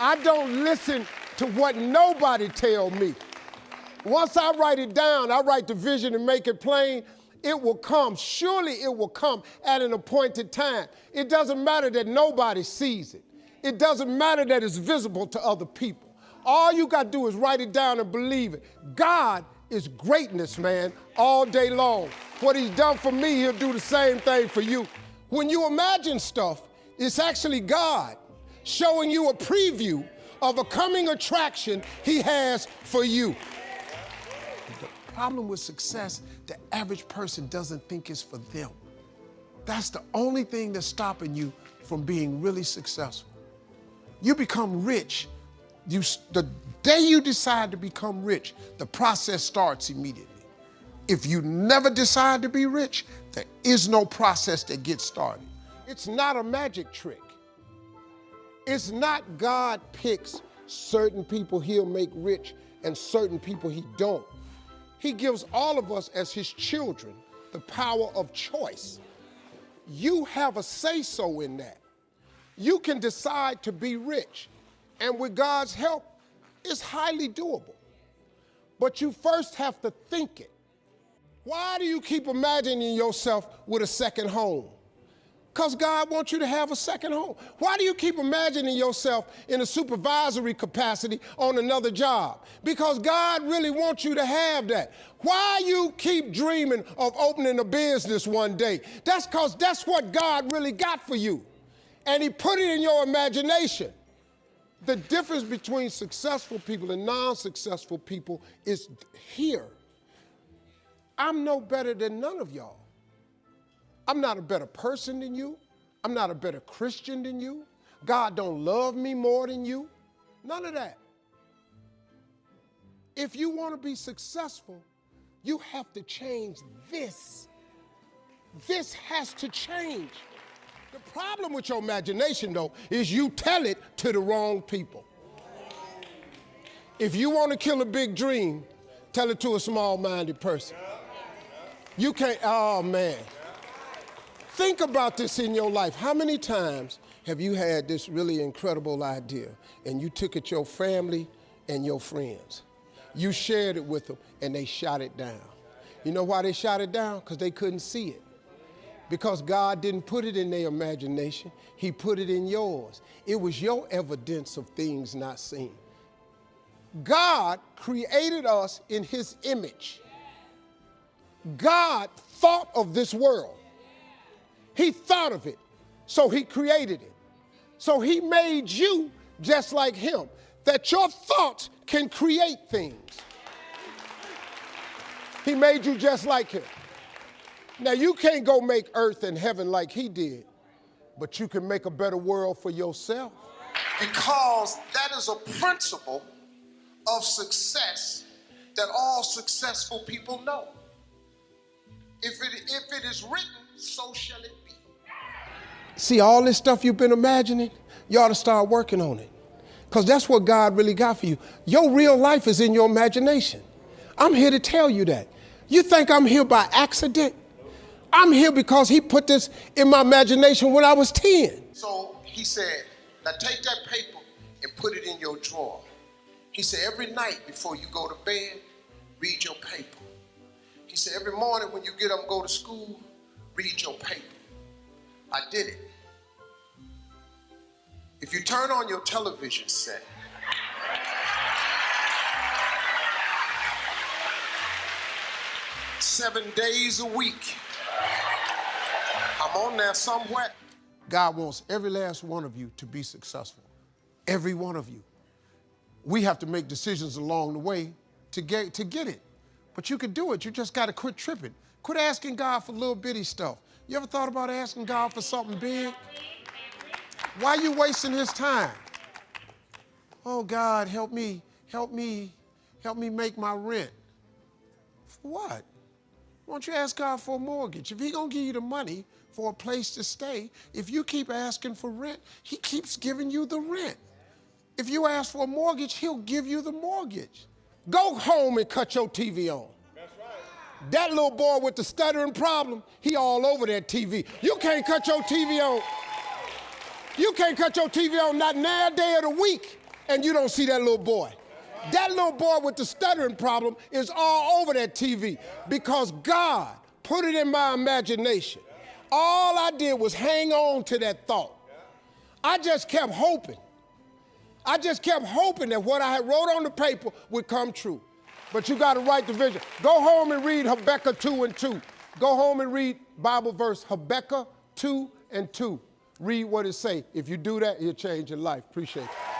I don't listen to what nobody tell me. Once I write it down, I write the vision and make it plain, it will come. Surely it will come at an appointed time. It doesn't matter that nobody sees it. It doesn't matter that it's visible to other people. All you got to do is write it down and believe it. God is greatness, man, all day long. What he's done for me, he'll do the same thing for you. When you imagine stuff, it's actually God showing you a preview of a coming attraction he has for you. The problem with success, the average person doesn't think it's for them. That's the only thing that's stopping you from being really successful. You become rich. The day you decide to become rich, the process starts immediately. If you never decide to be rich, there is no process that gets started. It's not a magic trick. It's not God picks certain people he'll make rich and certain people he don't. He gives all of us as his children the power of choice. You have a say-so in that. You can decide to be rich, and with God's help, it's highly doable. But you first have to think it. Why do you keep imagining yourself with a second home? Because God wants you to have a second home. Why do you keep imagining yourself in a supervisory capacity on another job? Because God really wants you to have that. Why you keep dreaming of opening a business one day? That's because that's what God really got for you. And he put it in your imagination. The difference between successful people and non-successful people is here. I'm no better than none of y'all. I'm not a better person than you. I'm not a better Christian than you. God don't love me more than you. None of that. If you want to be successful, you have to change this. This has to change. The problem with your imagination, though, is you tell it to the wrong people. If you want to kill a big dream, tell it to a small-minded person. You can't, oh man. Think about this in your life. How many times have you had this really incredible idea and you took it to your family and your friends? You shared it with them and they shot it down. You know why they shot it down? Because they couldn't see it. Because God didn't put it in their imagination, he put it in yours. It was your evidence of things not seen. God created us in his image. God thought of this world. He thought of it, so he created it. So he made you just like him, that your thoughts can create things. He made you just like him. Now, you can't go make earth and heaven like he did, but you can make a better world for yourself. Because that is a principle of success that all successful people know. If it is written, so shall it be. See, all this stuff you've been imagining, you ought to start working on it. Because that's what God really got for you. Your real life is in your imagination. I'm here to tell you that. You think I'm here by accident? I'm here because he put this in my imagination when I was 10. So he said, now take that paper and put it in your drawer. He said, every night before you go to bed, read your paper. He said, every morning when you get up and go to school, read your paper. I did it. If you turn on your television set, seven days a week, I'm on there somewhere. God wants every last one of you to be successful. Every one of you. We have to make decisions along the way to get it. But you can do it. You just got to quit tripping. Quit asking God for little bitty stuff. You ever thought about asking God for something big? Why are you wasting his time? Oh, God, help me make my rent. For what? Why don't you ask God for a mortgage? If he's going to give you the money for a place to stay, if you keep asking for rent, he keeps giving you the rent. If you ask for a mortgage, he'll give you the mortgage. Go home and cut your TV on. That's right. That little boy with the stuttering problem, he all over that TV. You can't cut your TV on. You can't cut your TV on not now day of the week. and you don't see that little boy. That little boy with the stuttering problem is all over that TV because God put it in my imagination. All I did was hang on to that thought. I just kept hoping. I just kept hoping that what I had wrote on the paper would come true. But you got to write the vision. Go home and read Habakkuk 2:2. Go home and read Bible verse Habakkuk 2:2. Read what it say. If you do that, it'll change your life. Appreciate it.